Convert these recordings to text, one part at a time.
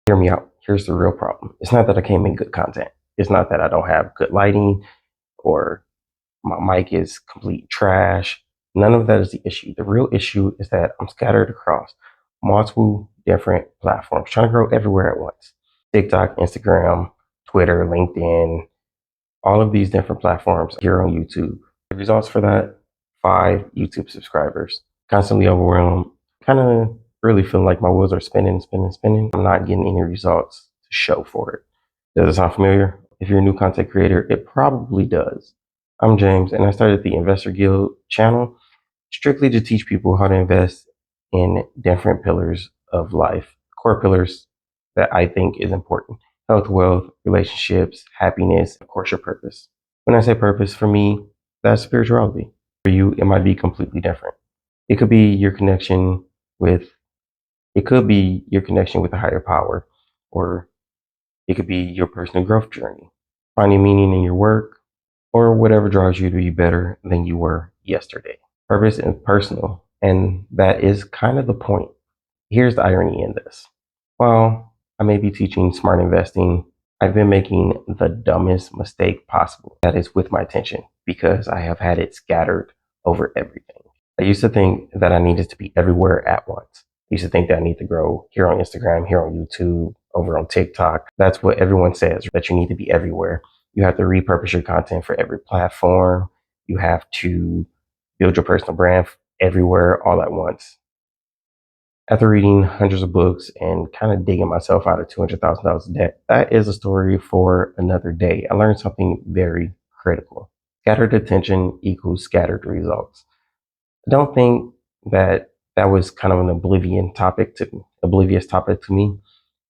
Hear me out. Here's the real problem. It's not that I can't make good content. It's not that I don't have good lighting or my mic is complete trash. None of that is the issue. The real issue is that I'm scattered across multiple different platforms, trying to grow everywhere at once. TikTok, Instagram, Twitter, LinkedIn, all of these different platforms here on YouTube. The results for that, 5 YouTube subscribers. Constantly overwhelmed, kind of really feeling like my wheels are spinning. I'm not getting any results to show for it. Does it sound familiar? If you're a new content creator, it probably does. I'm James, and I started the Investor Guild channel strictly to teach people how to invest in different pillars of life, core pillars that I think is important: health, wealth, relationships, happiness, of course, your purpose. When I say purpose, for me, that's spirituality. For you, it might be completely different. It could be your connection with, a higher power, or it could be your personal growth journey, finding meaning in your work, or whatever drives you to be better than you were yesterday. Purpose is personal, and that is kind of the point. Here's the irony in this. While I may be teaching smart investing, I've been making the dumbest mistake possible. That is with my attention, because I have had it scattered over everything. I used to think that I needed to be everywhere at once. I used to think that I need to grow here on Instagram, here on YouTube, over on TikTok. That's what everyone says, that you need to be everywhere. You have to repurpose your content for every platform. You have to build your personal brand everywhere all at once. After reading hundreds of books and kind of digging myself out of $200,000 of debt, that is a story for another day. I learned something very critical. Scattered attention equals scattered results. I don't think that was kind of an oblivious topic to me.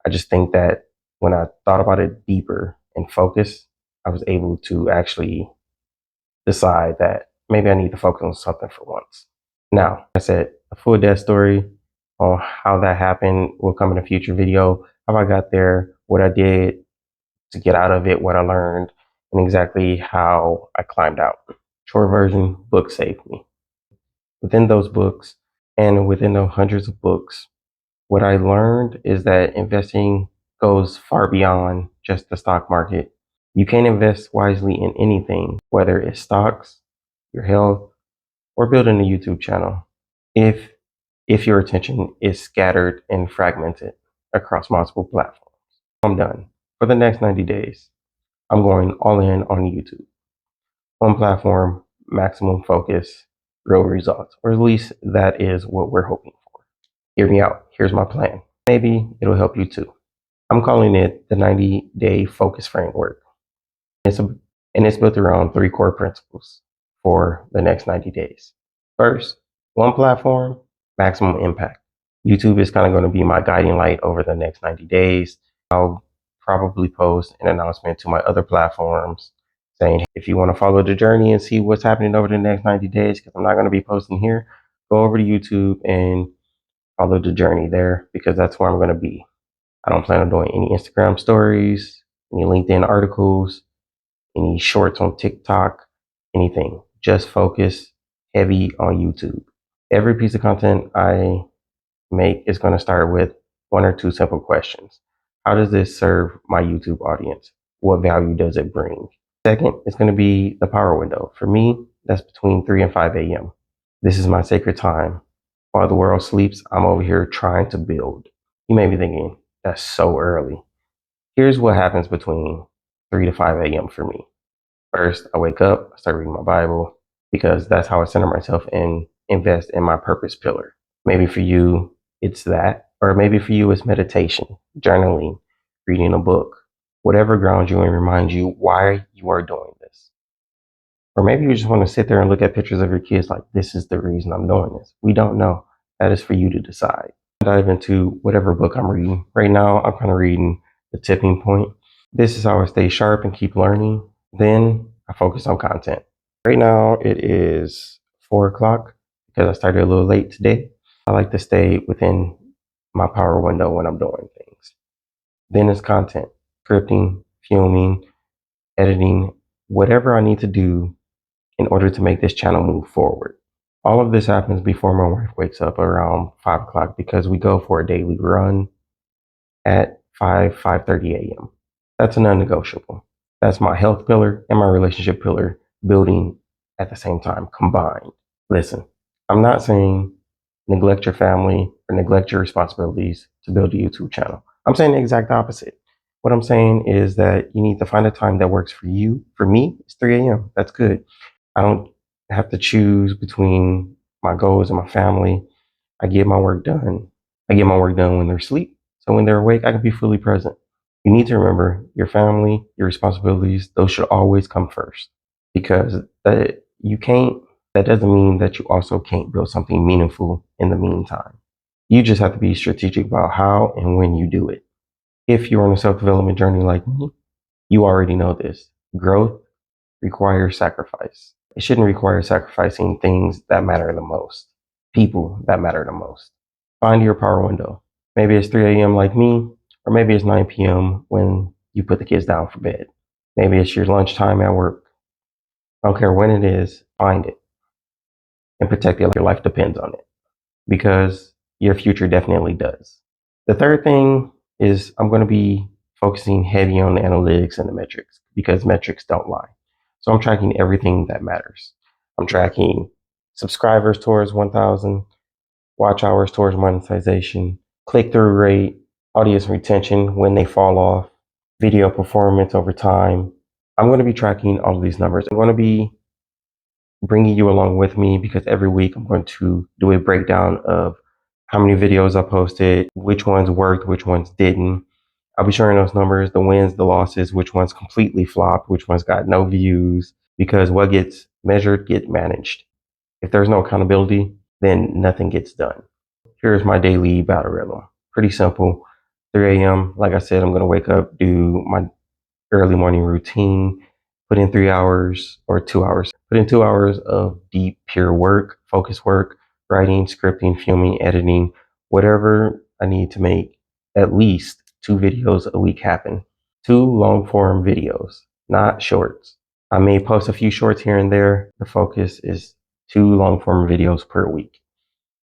I just think that when I thought about it deeper and focused, I was able to actually decide that maybe I need to focus on something for once. Now, I said a full death story on how that happened will come in a future video, how I got there, what I did to get out of it, what I learned, and exactly how I climbed out. Short version, book saved me. Within those books and within those hundreds of books, what I learned is that investing goes far beyond just the stock market. You can invest wisely in anything, whether it's stocks, your health, or building a YouTube channel, if your attention is scattered and fragmented across multiple platforms. I'm done. For the next 90 days, I'm going all in on YouTube. One platform, maximum focus, real results, or at least that is what we're hoping for. Hear me out. Here's my plan. Maybe it'll help you too. I'm calling it the 90-day focus framework. It's built around 3 core principles for the next 90 days. First, one platform, maximum impact. YouTube is kind of going to be my guiding light over the next 90 days. I'll probably post an announcement to my other platforms saying, if you want to follow the journey and see what's happening over the next 90 days, because I'm not going to be posting here, go over to YouTube and follow the journey there, because that's where I'm going to be. I don't plan on doing any Instagram stories, any LinkedIn articles, any shorts on TikTok, anything. Just focus heavy on YouTube. Every piece of content I make is going to start with 1 or 2 simple questions. How does this serve my YouTube audience? What value does it bring? Second, it's going to be the power window. For me, that's between 3 and 5 a.m. This is my sacred time. While the world sleeps, I'm over here trying to build. You may be thinking, that's so early. Here's what happens between 3 to 5 a.m. for me. First, I wake up, I start reading my Bible, because that's how I center myself and invest in my purpose pillar. Maybe for you, it's that, or maybe for you, it's meditation, journaling, reading a book, whatever grounds you and reminds you why you are doing this. Or maybe you just want to sit there and look at pictures of your kids like, this is the reason I'm doing this. We don't know. That is for you to decide. Dive into whatever book I'm reading. Right now, I'm kind of reading The Tipping Point. This is how I stay sharp and keep learning. Then I focus on content. Right now, it is 4 o'clock because I started a little late today. I like to stay within my power window when I'm doing things. Then it's content, scripting, filming, editing, whatever I need to do in order to make this channel move forward. All of this happens before my wife wakes up around 5 o'clock, because we go for a daily run at 5:30 a.m. That's a non-negotiable. That's my health pillar and my relationship pillar building at the same time combined. Listen, I'm not saying neglect your family or neglect your responsibilities to build a YouTube channel. I'm saying the exact opposite. What I'm saying is that you need to find a time that works for you. For me, it's 3 a.m. That's good. I don't have to choose between my goals and my family. I get my work done. I get my work done when they're asleep. So when they're awake, I can be fully present. You need to remember your family, your responsibilities, those should always come first because that doesn't mean that you also can't build something meaningful in the meantime. You just have to be strategic about how and when you do it. If you're on a self development journey like me, you already know this. Growth requires sacrifice. It shouldn't require sacrificing things that matter the most, people that matter the most. Find your power window. Maybe it's 3 a.m. like me, or maybe it's 9 p.m. when you put the kids down for bed. Maybe it's your lunchtime at work. I don't care when it is, find it and protect it like your life depends on it because your future definitely does. The third thing is I'm going to be focusing heavy on the analytics and the metrics because metrics don't lie. So I'm tracking everything that matters. I'm tracking subscribers towards 1,000, watch hours towards monetization, click through rate, audience retention when they fall off, video performance over time. I'm going to be tracking all of these numbers. I'm going to be bringing you along with me because every week I'm going to do a breakdown of how many videos I posted, which ones worked, which ones didn't. I'll be sharing those numbers, the wins, the losses, which ones completely flopped, which ones got no views, because what gets measured gets managed. If there's no accountability, then nothing gets done. Here's my daily battle rhythm. Pretty simple. 3 a.m. Like I said, I'm going to wake up, do my early morning routine, put in 3 hours or 2 hours, put in 2 hours of deep, pure work, focus work, writing, scripting, filming, editing, whatever I need to make at least 2 videos a week happen. 2 long form videos, not shorts. I may post a few shorts here and there. The focus is 2 long form videos per week,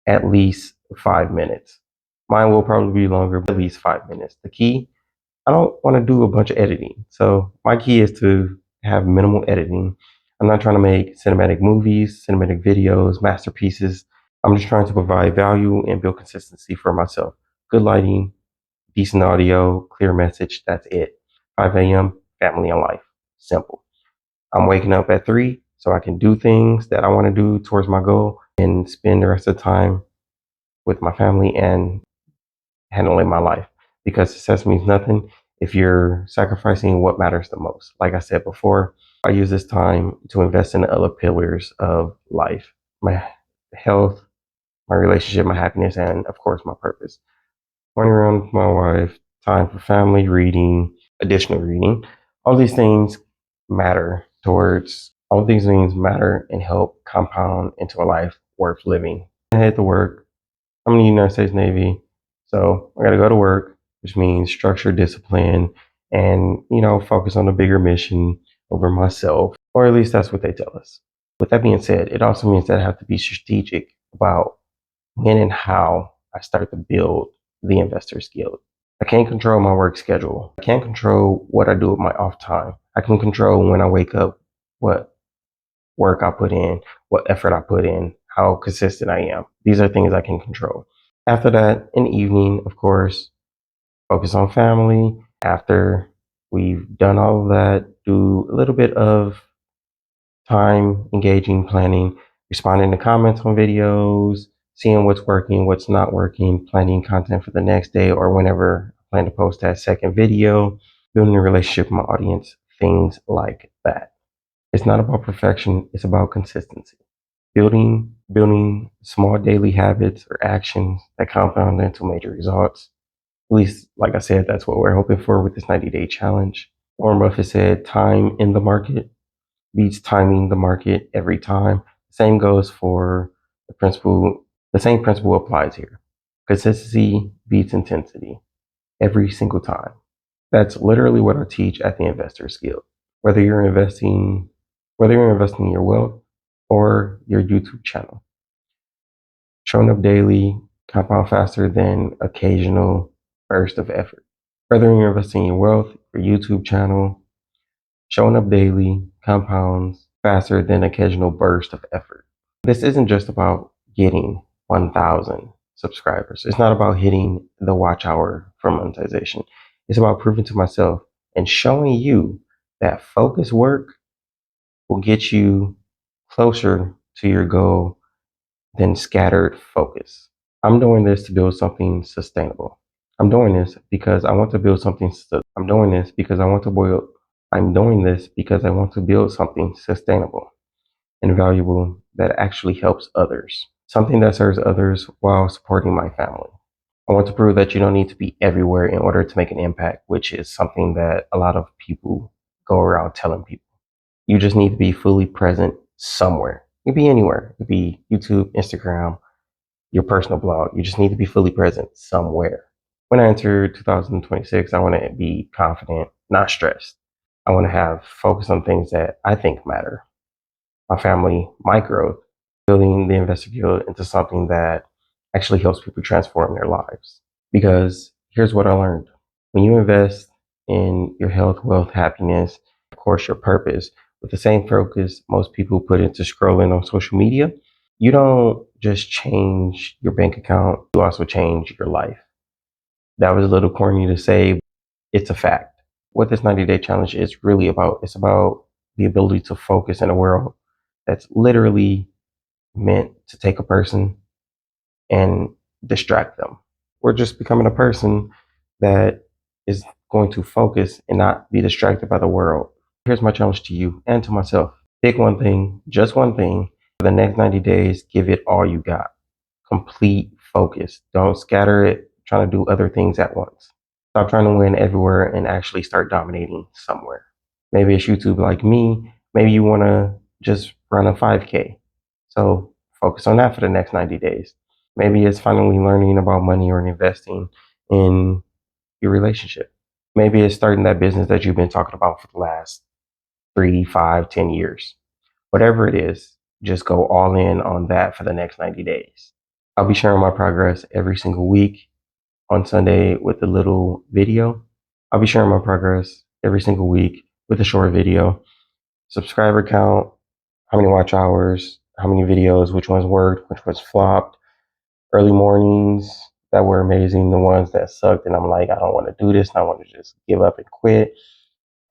at least 5 minutes. Mine will probably be longer, but at least 5 minutes. The key, I don't want to do a bunch of editing. So my key is to have minimal editing. I'm not trying to make cinematic movies, cinematic videos, masterpieces. I'm just trying to provide value and build consistency for myself. Good lighting, decent audio, clear message. That's it. 5 a.m., family and life. Simple. I'm waking up at 3 so I can do things that I want to do towards my goal and spend the rest of the time with my family and handling my life because success means nothing if you're sacrificing what matters the most. Like I said before, I use this time to invest in the other pillars of life, my health, my relationship, my happiness, and of course, my purpose. Running around with my wife, time for family, reading, additional reading. All these things all these things matter and help compound into a life worth living. I head to work. I'm in the United States Navy, so I got to go to work, which means structure, discipline, and focus on the bigger mission over myself, or at least that's what they tell us. With that being said, it also means that I have to be strategic about when and how I start to build the investor skill. I can't control my work schedule. I can't control what I do with my off time. I can control when I wake up, what work I put in, what effort I put in, how consistent I am. These are things I can control. After that, in the evening, of course, focus on family. After we've done all of that, do a little bit of time engaging, planning, responding to comments on videos, seeing what's working, what's not working, planning content for the next day or whenever I plan to post that second video, building a relationship with my audience, things like that. It's not about perfection, it's about consistency. Building small daily habits or actions that compound into major results. At least, like I said, that's what we're hoping for with this 90-day challenge. Warren Buffett said, time in the market beats timing the market every time. Same goes for the principle. The same principle applies here. Consistency beats intensity every single time. That's literally what I teach at the Investor Skill. Whether you're investing in your wealth or your YouTube channel, showing up daily compound faster than occasional burst of effort. Whether you're investing in your wealth, your YouTube channel, showing up daily compounds faster than occasional burst of effort. This isn't just about getting 1,000 subscribers. It's not about hitting the watch hour for monetization. It's about proving to myself and showing you that focused work will get you closer to your goal than scattered focus. I'm doing this to build something sustainable. I'm doing this because I want to build something. I'm doing this because I want to build. I'm doing this because I want to build something sustainable and valuable that actually helps others. Something that serves others while supporting my family. I want to prove that you don't need to be everywhere in order to make an impact, which is something that a lot of people go around telling people. You just need to be fully present somewhere. It could be anywhere. It could be YouTube, Instagram, your personal blog. You just need to be fully present somewhere. When I enter 2026, I want to be confident, not stressed. I want to have focus on things that I think matter. My family, my growth, building the investor guild into something that actually helps people transform their lives. Because here's what I learned. When you invest in your health, wealth, happiness, of course, your purpose, with the same focus most people put into scrolling on social media, you don't just change your bank account, you also change your life. That was a little corny to say, it's a fact. What this 90-day challenge is really about, it's about the ability to focus in a world that's literally meant to take a person and distract them. We're just becoming a person that is going to focus and not be distracted by the world. Here's my challenge to you and to myself. Pick one thing, just one thing. For the next 90 days, give it all you got. Complete focus. Don't scatter it trying to do other things at once. Stop trying to win everywhere and actually start dominating somewhere. Maybe it's YouTube like me. Maybe you want to just run a 5K. So focus on that for the next 90 days. Maybe it's finally learning about money or investing in your relationship. Maybe it's starting that business that you've been talking about for the last 3, 5, 10 years. Whatever it is, just go all in on that for the next 90 days. I'll be sharing my progress every single week on Sunday with a little video. I'll be sharing my progress every single week with a short video. Subscriber count, how many watch hours, how many videos, which ones worked, which ones flopped, early mornings that were amazing, the ones that sucked, and I'm like, I don't want to do this, and I want to just give up and quit,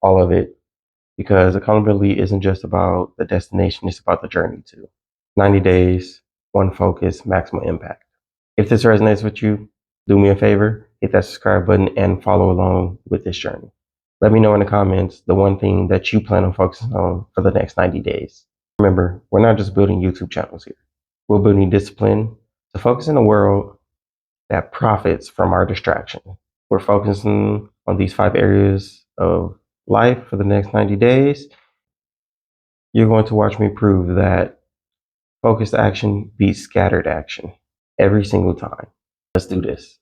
all of it. Because accountability isn't just about the destination, it's about the journey too. 90 days, one focus, maximum impact. If this resonates with you, do me a favor, hit that subscribe button and follow along with this journey. Let me know in the comments the one thing that you plan on focusing on for the next 90 days. Remember, we're not just building YouTube channels here. We're building discipline to focus in a world that profits from our distraction. We're focusing on these 5 areas of life for the next 90 days. You're going to watch me prove that focused action beats scattered action every single time. Let's do this.